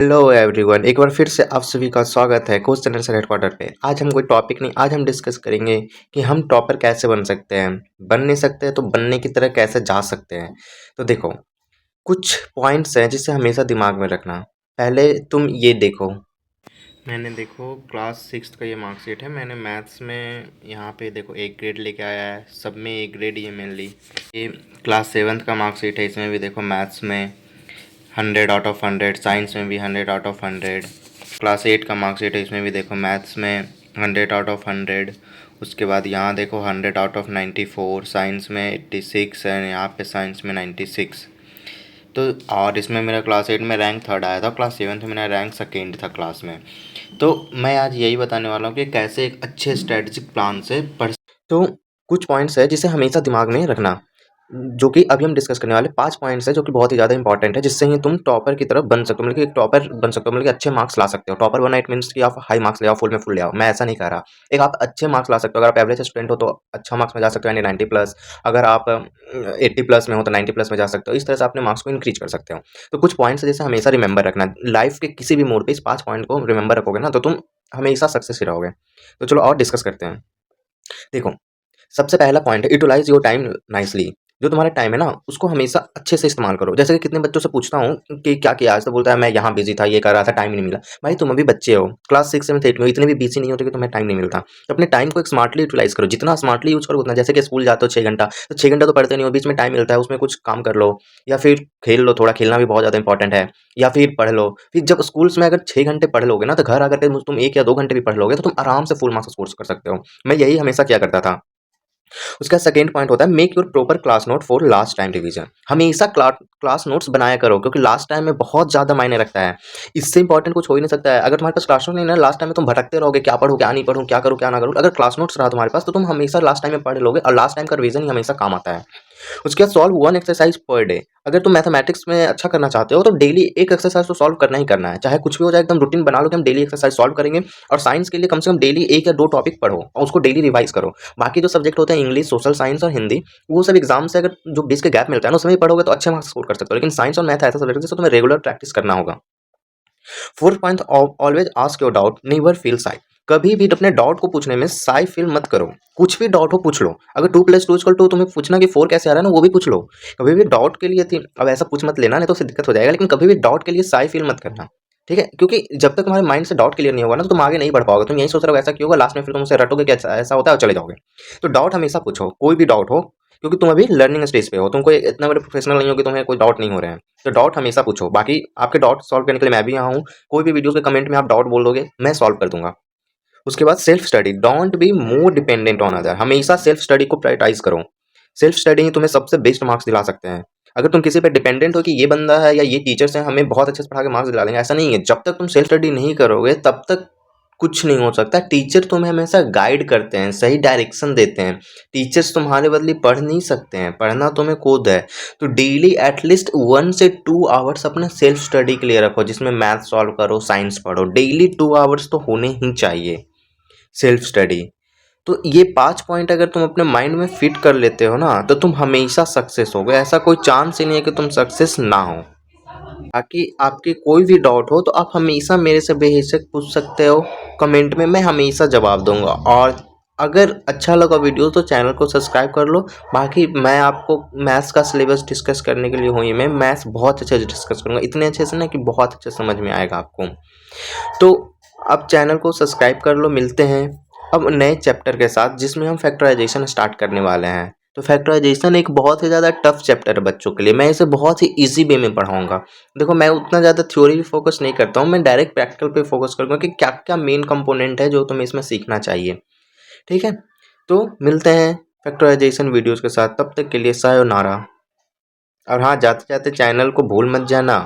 Hello everyone, एक बार फिर से आप सभी का स्वागत है कोच चैनल से हेडक्वार्टर पे। आज हम कोई टॉपिक नहीं, आज हम डिस्कस करेंगे कि हम टॉपर कैसे बन सकते हैं। बन नहीं सकते तो बनने की तरह कैसे जा सकते हैं। तो देखो, कुछ पॉइंट्स हैं जिसे हमेशा दिमाग में रखना। पहले तुम ये देखो, मैंने देखो क्लास सिक्स का ये मार्कशीट है। मैंने मैथ्स में यहाँ पे देखो एक ग्रेड लेके आया है, सब में एक ग्रेड ये मेनली। ये क्लास सेवन्थ का मार्कशीट है, इसमें भी देखो मैथ्स में 100 आउट ऑफ 100, साइंस में भी 100 आउट ऑफ 100। क्लास 8 का मार्कशीट है, इसमें भी देखो मैथ्स में 100 आउट ऑफ 100। उसके बाद यहाँ देखो 100 आउट ऑफ 94, साइंस में 86 है, यहाँ पे साइंस में 96। तो और इसमें मेरा क्लास 8 में रैंक थर्ड आया था, क्लास 7 में मेरा रैंक सेकेंड था क्लास में। तो मैं आज यही बताने वाला हूँ कि कैसे एक अच्छे स्ट्रेटजिक प्लान से पढ़। तो कुछ पॉइंट्स है जिसे हमेशा दिमाग में रखना, जो कि अभी हम डिस्कस करने वाले 5 पॉइंट्स हैं जो कि बहुत ही ज़्यादा इंपॉर्टेंट है, जिससे ही तुम टॉपर की तरफ बन सकते हो, मतलब कि एक टॉपर बन सकते हो, मतलब कि अच्छे मार्क्स ला सकते हो। टॉपर बनना इट मीन्स कि आप हाई मार्क्स ले आओ, फुल में फुल ले आओ, मैं ऐसा नहीं कह रहा। एक आप अच्छे मार्क्स ला सकते हो। अगर आप एवरेज स्टूडेंट हो तो अच्छा मार्क्स में जा सकते हो, यानी 90 प्लस। अगर आप 80 प्लस में हो तो 90 प्लस में जा सकते हो। इस तरह से अपने मार्क्स को इंक्रीज कर सकते हो। तो कुछ पॉइंट्स जैसे हमेशा रिमेंबर रखना, लाइफ के किसी भी मोड पर इस 5 पॉइंट को रिमेंबर रखोगे ना तो तुम हमेशा सक्सेस ही रहोगे। तो चलो और डिस्कस करते हैं। देखो, सबसे पहला पॉइंट है यूटिलाइज योर टाइम नाइसली। जो तुम्हारा टाइम है ना, उसको हमेशा अच्छे से इस्तेमाल करो। जैसे कि कितने बच्चों से पूछता हूँ कि क्या किया आज, तो बोलता है मैं यहाँ बिजी था, ये कर रहा था, टाइम ही नहीं मिला। भाई तुम अभी बच्चे हो, क्लास 6 7 8 में, इतने भी बिजी नहीं होते कि तुम्हें टाइम नहीं मिलता। तो अपने टाइम को एक स्मार्टली यूटिलाइज करो, जितना स्मार्टली यूज करो उतना। जैसे कि स्कूल जाते हो 6 घंटा, तो 6 घंटा तो पढ़ते नहीं हो, बीच में टाइम मिलता है, उसमें कुछ काम कर लो या फिर खेल लो थोड़ा। खेलना भी बहुत ज़्यादा इंपॉर्टेंट है। या फिर पढ़ लो। फिर जब स्कूल्स में अगर 6 घंटे पढ़ लोगे ना, तो घर आकर के तुम 1 या 2 घंटे भी पढ़ लोगे तो तुम आराम से फुल मार्क्स स्कोर कर सकते हो। मैं यही हमेशा किया करता था। उसका सेकंड पॉइंट होता है make your proper class note for last time revision. हमेशा क्लास नोट्स बनाया करो, क्योंकि लास्ट टाइम में बहुत ज़्यादा मायने रखता है। इससे इंपॉर्टेंट कुछ हो ही नहीं सकता है। अगर तुम्हारे पास क्लास नोट नहीं है ना, लास्ट टाइम में तुम भटकते रहोगे, क्या पढ़ूँ क्या नहीं पढ़ूँ, क्या करूँ क्या ना करूँ। अगर क्लास नोट्स रहा तुम्हारे पास तो तुम हमेशा लास्ट टाइम में पढ़ लोगे, और लास्ट टाइम का रिवीजन ही हमेशा काम आता है। उसके बाद solve one exercise per day. अगर तुम मैथमेटिक्स में अच्छा करना चाहते हो तो डेली एक एक्सरसाइज तो सॉल्व करना ही करना है, चाहे कुछ भी हो जाए। एकदम रूटीन बना लो कि हम डेली एक्सरसाइज सॉल्व करेंगे। और साइंस के लिए कम से कम डेली 1 या 2 टॉपिक पढ़ो और उसको डेली रिवाइज करो। बाकी जो सब्जेक्ट होते हैं इंग्लिश, सोशल साइंस और हिंदी, वो सब एग्जाम से अगर जो बीच के गैप मिलता है ना, उसमें भी पढ़ोगे तो अच्छे मार्क्स स्कोर कर सकते हो। लेकिन साइंस और मैथ ऐसा सब्जेक्ट है जिसको तुम्हें रेगुलर प्रैक्टिस करना होगा। Fourth point, always ask your doubt, never feel Sai. कभी भी अपने डाउट को पूछने में साई फील मत करो। कुछ भी डाउट हो पूछ लो। अगर 2+2 = 2 तुम्हें पूछना कि 4 कैसे आ रहा है ना, वो भी पूछ लो। कभी भी डाउट के लिए थी, अब ऐसा पूछ मत लेना, नहीं तो उससे दिक्कत हो जाएगा। लेकिन कभी भी डाउट के लिए साई फील मत करना, ठीक है? क्योंकि जब तक तुम्हारे माइंड से डाउट क्लियर नहीं होगा ना, तो तुम आगे नहीं बढ़ पाओगे। तुम यही सोच रहे हो ऐसा क्यों होगा, लास्ट में फिर तुम उसे रटोगे कि ऐसा ऐसा होता है और चले जाओगे। तो डाउट हमेशा पूछो, कोई भी डाउट हो, क्योंकि तुम अभी लर्निंग स्टेज पे हो। तुम कोई इतना बड़े प्रोफेशनल नहीं हो कि तुम्हें कोई डाउट नहीं हो रहे हैं। तो डाउट हमेशा पूछो। बाकी आपके डाउट सॉल्व करने के लिए मैं भी यहाँ हूँ। कोई भी वीडियो के कमेंट में आप डाउट बोल दोगे, मैं सॉल्व कर दूंगा। उसके बाद self study, don't be more dependent on other. हमेशा सेल्फ स्टडी को प्रायोरिटाइज करो। सेल्फ स्टडी ही तुम्हें सबसे बेस्ट मार्क्स दिला सकते हैं। अगर तुम किसी पे डिपेंडेंट हो कि ये बंदा है या ये टीचर्स हैं हमें बहुत अच्छे से पढ़ा के मार्क्स दिला देंगे, ऐसा नहीं है। जब तक तुम सेल्फ स्टडी नहीं करोगे तब तक कुछ नहीं हो सकता। टीचर तुम्हें हमेशा गाइड करते हैं, सही डायरेक्शन देते हैं। टीचर्स तुम्हारे बदले पढ़ नहीं सकते हैं, पढ़ना तुम्हें खुद है। तो डेली एटलीस्ट 1 से 2 आवर्स अपने सेल्फ स्टडी के लिए रखो, जिसमें मैथ सॉल्व करो, साइंस पढ़ो। डेली 2 आवर्स तो होने ही चाहिए सेल्फ स्टडी। तो ये 5 पॉइंट अगर तुम अपने माइंड में फिट कर लेते हो ना, तो तुम हमेशा सक्सेस होगे। ऐसा कोई चांस ही नहीं है कि तुम सक्सेस ना हो। बाकी आपके कोई भी डाउट हो तो आप हमेशा मेरे से बेहिचक पूछ सकते हो कमेंट में, मैं हमेशा जवाब दूंगा। और अगर अच्छा लगा वीडियो तो चैनल को सब्सक्राइब कर लो। बाकी मैं आपको मैथ्स का सिलेबस डिस्कस करने के लिए हूँ। मैं मैथ्स बहुत अच्छे से डिस्कस करूँगा, इतने अच्छे से ना कि बहुत अच्छे समझ में आएगा आपको। तो अब चैनल को सब्सक्राइब कर लो। मिलते हैं अब नए चैप्टर के साथ, जिसमें हम फैक्टराइजेशन स्टार्ट करने वाले हैं। तो फैक्टराइजेशन एक बहुत ही ज़्यादा टफ चैप्टर है बच्चों के लिए। मैं इसे बहुत ही इजी वे में पढ़ाऊंगा। देखो, मैं उतना ज़्यादा थ्योरी पे फोकस नहीं करता हूँ, मैं डायरेक्ट प्रैक्टिकल पे फोकस करूँगा कि क्या क्या मेन कंपोनेंट है जो तुम्हें इसमें सीखना चाहिए। ठीक है, तो मिलते हैं फैक्टराइजेशन वीडियोज़ के साथ। तब तक के लिए सायोनारा। और हाँ, जाते जाते चैनल को भूल मत जाना,